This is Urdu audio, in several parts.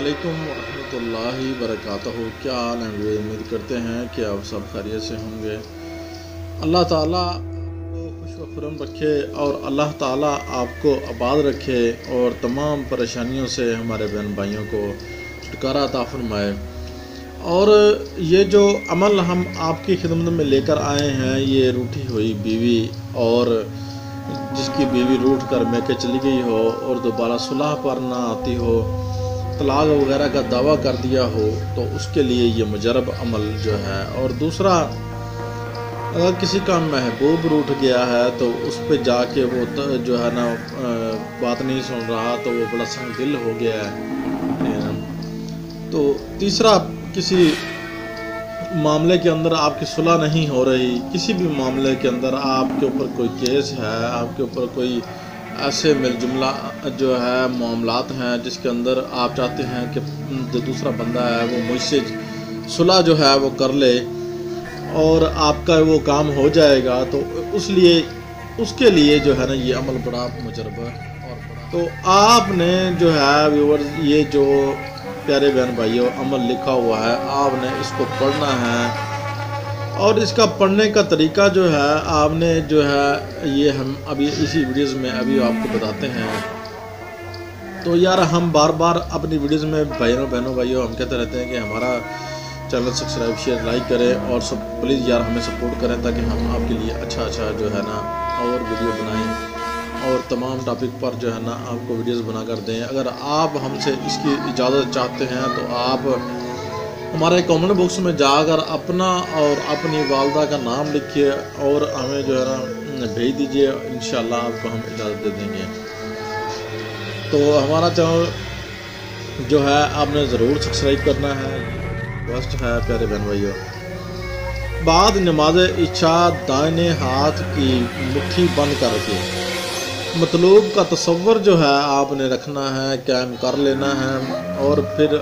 علیکم ورحمۃ اللہ وبرکاتہ۔ کیا حال ہے؟ امید کرتے ہیں کہ آپ سب خیریت سے ہوں گے۔ اللہ تعالیٰ کو خوش و خرم رکھے اور اللہ تعالیٰ آپ کو آباد رکھے اور تمام پریشانیوں سے ہمارے بہن بھائیوں کو چھٹکارا عطا فرمائے۔ اور یہ جو عمل ہم آپ کی خدمت میں لے کر آئے ہیں، یہ روٹھی ہوئی بیوی اور جس کی بیوی روٹھ کر میکے چلی گئی ہو اور دوبارہ صلح پر نہ آتی ہو، طلاق وغیرہ کا دعویٰ کر دیا ہو، تو اس کے لیے یہ مجرب عمل جو ہے۔ اور دوسرا، اگر کسی کا محبوب روٹھ گیا ہے تو اس پہ جا کے وہ جو ہے نا بات نہیں سن رہا، تو وہ بڑا سنگ دل ہو گیا ہے۔ تو تیسرا، کسی معاملے کے اندر آپ کی صلح نہیں ہو رہی، کسی بھی معاملے کے اندر آپ کے اوپر کوئی کیس ہے، آپ کے اوپر کوئی ایسے مل جملہ جو ہے معاملات ہیں جس کے اندر آپ چاہتے ہیں کہ جو دوسرا بندہ ہے وہ مجھ سے صلح جو ہے وہ کر لے اور آپ کا وہ کام ہو جائے گا، تو اس کے لیے جو ہے نا یہ عمل بڑا مجرب ہے۔ تو آپ نے جو ہے ویورز، یہ جو پیارے بہن بھائیوں عمل لکھا ہوا ہے، آپ نے اس کو پڑھنا ہے، اور اس کا پڑھنے کا طریقہ جو ہے آپ نے جو ہے یہ ہم ابھی اسی ویڈیوز میں ابھی آپ کو بتاتے ہیں۔ تو یار ہم بار بار اپنی ویڈیوز میں بہنوں بھائیوں ہم کہتے رہتے ہیں کہ ہمارا چینل سبسکرائب شیئر لائک کریں اور سب پلیز یار ہمیں سپورٹ کریں تاکہ ہم آپ کے لیے اچھا جو ہے نا اور ویڈیو بنائیں اور تمام ٹاپک پر جو ہے نا آپ کو ویڈیوز بنا کر دیں۔ اگر آپ ہم سے اس کی اجازت چاہتے ہیں تو آپ ہمارے کامنٹ باکس میں جا کر اپنا اور اپنی والدہ کا نام لکھیے اور ہمیں جو ہے نا بھیج دیجیے، انشاءاللہ آپ کو ہم اجازت دے دیں گے۔ تو ہمارا چینل جو ہے آپ نے ضرور سبسکرائب کرنا ہے، ریکویسٹ ہے پیارے بہن بھائیوں۔ بعد نماز عشاء دائیں ہاتھ کی مٹھی بند کر کے مطلوب کا تصور جو ہے آپ نے رکھنا ہے، قائم کر لینا ہے، اور پھر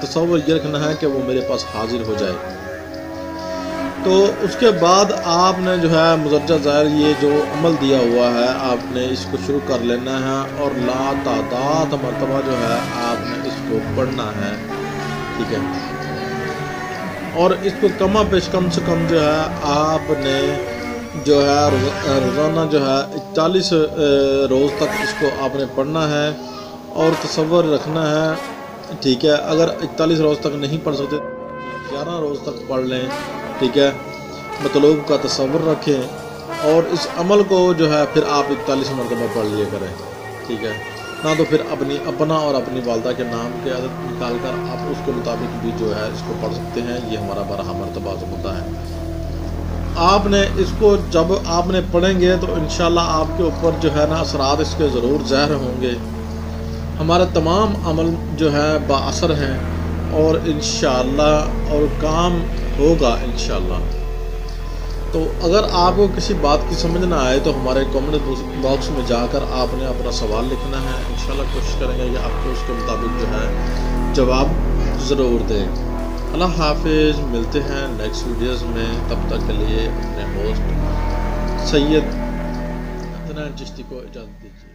تصور یہ رکھنا ہے کہ وہ میرے پاس حاضر ہو جائے۔ تو اس کے بعد آپ نے جو ہے مدرجہ ذیل یہ جو عمل دیا ہوا ہے آپ نے اس کو شروع کر لینا ہے، اور لا تعداد مرتبہ جو ہے آپ نے اس کو پڑھنا ہے، ٹھیک ہے۔ اور اس کو کم سے کم جو ہے آپ نے جو ہے روزانہ جو ہے 41 روز تک اس کو آپ نے پڑھنا ہے اور تصور رکھنا ہے، ٹھیک ہے۔ اگر 41 روز تک نہیں پڑھ سکتے 11 روز تک پڑھ لیں، ٹھیک ہے۔ مطلوب کا تصور رکھیں اور اس عمل کو جو ہے پھر آپ 41 مرتبہ پڑھ لیا کریں، ٹھیک ہے نا۔ تو پھر اپنا اور اپنی والدہ کے نام کی عادت نکال کر آپ اس کے مطابق بھی جو ہے اس کو پڑھ سکتے ہیں۔ یہ ہمارا 12 مرتبہ ہوتا ہے۔ آپ نے اس کو جب آپ نے پڑھیں گے تو انشاءاللہ آپ کے اوپر جو ہے نا اثرات اس کے ضرور ظاہر ہوں گے۔ ہمارے تمام عمل جو ہے با اثر ہیں اور انشاءاللہ اور کام ہوگا انشاءاللہ۔ تو اگر آپ کو کسی بات کی سمجھ نہ آئے تو ہمارے کامنٹ باکس میں جا کر آپ نے اپنا سوال لکھنا ہے، انشاءاللہ کوشش کریں گے کہ آپ کو اس کے مطابق جو ہے جواب ضرور دیں۔ اللہ حافظ، ملتے ہیں نیکسٹ ویڈیوز میں، تب تک کے لیے اپنے ہوسٹ سید عدنان چشتی کو اجازت دیجیے۔